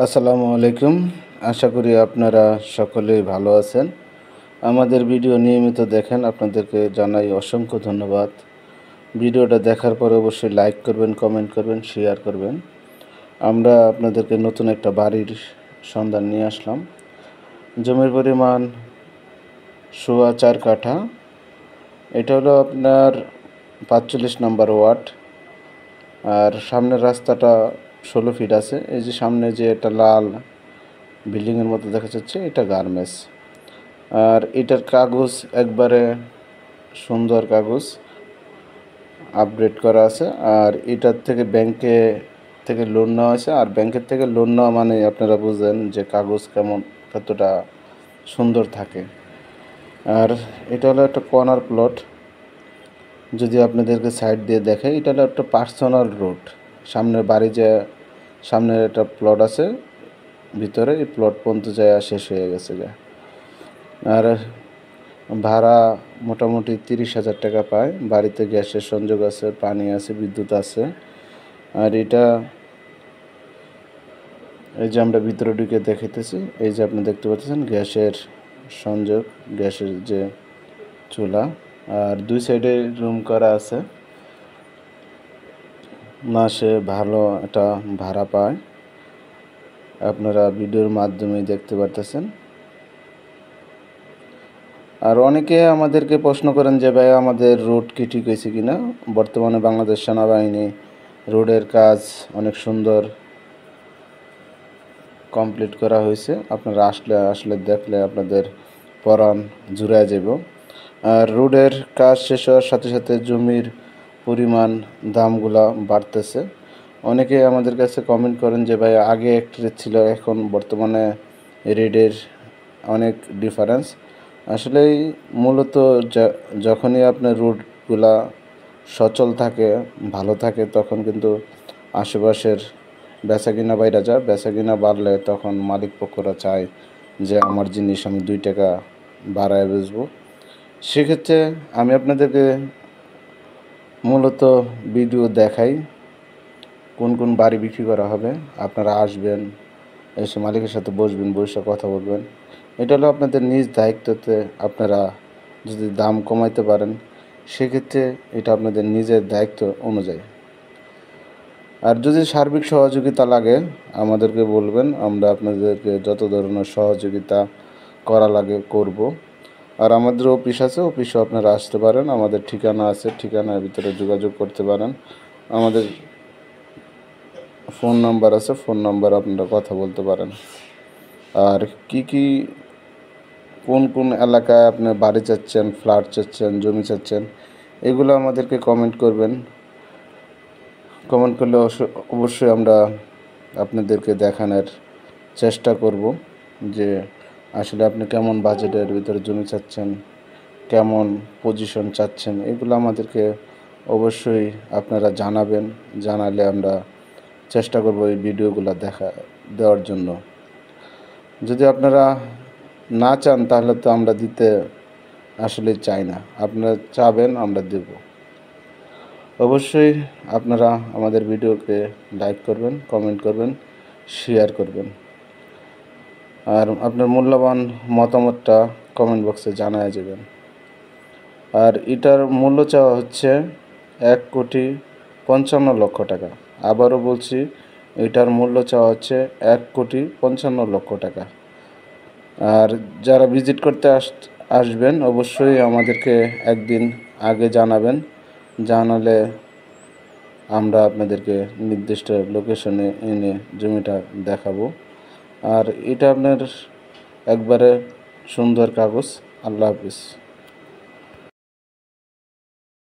আসসালামু আলাইকুম। আশা করি আপনারা সকলেই ভালো আছেন। আমাদের ভিডিও নিয়মিত দেখেন, আপনাদেরকে জানাই অসংখ্য ধন্যবাদ। ভিডিওটা দেখার পরে অবশ্যই লাইক করবেন, কমেন্ট করবেন, শেয়ার করবেন। আমরা আপনাদেরকে নতুন একটা বাড়ির সন্ধান নিয়ে আসলাম। জমির পরিমাণ 4.25 কাঠা। এটা হলো আপনার 45 নম্বর ওয়ার্ড। আর সামনের রাস্তাটা 16 ফিট আছে। এই যে সামনে যে একটা লাল বিল্ডিংয়ের মতো দেখা যাচ্ছে, এটা গার্মেন্টস। আর এটার কাগজ একবারে সুন্দর কাগজ, আপডেট করা আছে। আর এটার থেকে ব্যাংকে থেকে লোন নেওয়া আছে। আর ব্যাংকের থেকে লোন নেওয়া মানে আপনারা বুঝেন যে কাগজ কেমন, কতটা সুন্দর থাকে। আর এটা হলো একটা কর্নার প্লট। যদি আপনাদেরকে সাইড দিয়ে দেখে, এটা হলো একটা পার্সোনাল রোড। সামনের বাড়ি যে সামনের একটা প্লট আছে, ভিতরে এই প্লট পর্যন্ত যায় শেষ হয়ে গেছে যা। আর ভাড়া মোটামুটি 30,000 টাকা পায়। বাড়িতে গ্যাসের সংযোগ আছে, পানি আছে, বিদ্যুৎ আছে। আর এটা এই যে আমরা ভিতরে ঢুকে দেখাইতেছি, এই যে আপনি দেখতে পাচ্ছেন গ্যাসের সংযোগ, গ্যাসের যে চুলা। আর দুই সাইডে রুম করা আছে। মাসে ভালো একটা ভাড়া পায়, আপনারা ভিডিওর মাধ্যমেই দেখতে পারতেছেন। আর অনেকে আমাদেরকে প্রশ্ন করেন যে ভাই আমাদের রোড কি ঠিক হয়েছে কিনা। বর্তমানে বাংলাদেশ সেনাবাহিনী রোডের কাজ অনেক সুন্দর কমপ্লিট করা হয়েছে। আপনারা আসলে দেখলে আপনাদের পরাণ জুড়ে যাব। আর রোডের কাজ শেষ হওয়ার সাথে সাথে জমির পরিমাণ দামগুলা বাড়তেছে। অনেকে আমাদের কাছে কমেন্ট করেন যে ভাই আগে এক রেট ছিল, এখন বর্তমানে রেটের অনেক ডিফারেন্স। আসলেই মূলত যখনই আপনার রুটগুলা সচল থাকে, ভালো থাকে, তখন কিন্তু আশেপাশের বেচাকিনা বাইরে যায়। বেচাকিনা বাড়লে তখন মালিক পক্ষরা চায় যে আমার জিনিস আমি 2 টাকা বাড়ায় বেচবো। সেক্ষেত্রে আমি আপনাদেরকে মূলত ভিডিও দেখাই কোন কোন বাড়ি বিক্রি করা হবে। আপনারা আসবেন, এসে মালিকের সাথে বসবেন, বসে কথা বলবেন। এটা হলো আপনাদের নিজ দায়িত্বতে। আপনারা যদি দাম কমাইতে পারেন, সেক্ষেত্রে এটা আপনাদের নিজের দায়িত্ব অনুযায়ী। আর যদি সার্বিক সহযোগিতা লাগে আমাদেরকে বলবেন, আমরা আপনাদেরকে যত ধরনের সহযোগিতা করা লাগে করব। আর আমাদের অফিস আছে, অফিসেও আপনারা আসতে পারেন। আমাদের ঠিকানা আছে, ঠিকানার ভিতরে যোগাযোগ করতে পারেন। আমাদের ফোন নাম্বার আছে, ফোন নাম্বার আপনারা কথা বলতে পারেন। আর কি কোন কোন এলাকায় আপনি বাড়ি চাচ্ছেন, ফ্ল্যাট চাচ্ছেন, জমি চাচ্ছেন, এগুলো আমাদেরকে কমেন্ট করবেন। কমেন্ট করলে অবশ্যই আমরা আপনাদেরকে দেখানোর চেষ্টা করব যে আসলে আপনি কেমন বাজেটের ভিতরে জমি চাচ্ছেন, কেমন পজিশন চাচ্ছেন। এগুলো আমাদেরকে অবশ্যই আপনারা জানাবেন। জানালে আমরা চেষ্টা করব এই ভিডিওগুলো দেওয়ার জন্য। যদি আপনারা না চান তাহলে তো আমরা দিতে আসলে চাই না। আপনারা চাবেন, আমরা দেব। অবশ্যই আপনারা আমাদের ভিডিওকে লাইক করবেন, কমেন্ট করবেন, শেয়ার করবেন। আর আপনার মূল্যবান মতামতটা কমেন্ট বক্সে জানায় যাবেন। আর এটার মূল্য চাওয়া হচ্ছে 1,55,00,000 টাকা। আবারও বলছি, এটার মূল্য চাওয়া হচ্ছে 1,55,00,000 টাকা। আর যারা ভিজিট করতে আসবেন অবশ্যই আমাদেরকে একদিন আগে জানাবেন। জানালে আমরা আপনাদেরকে নির্দিষ্ট লোকেশনে এনে জমিটা দেখাবো। আর এটা আপনার একবারে সুন্দর কাগজ। আল্লাহ হাফিজ।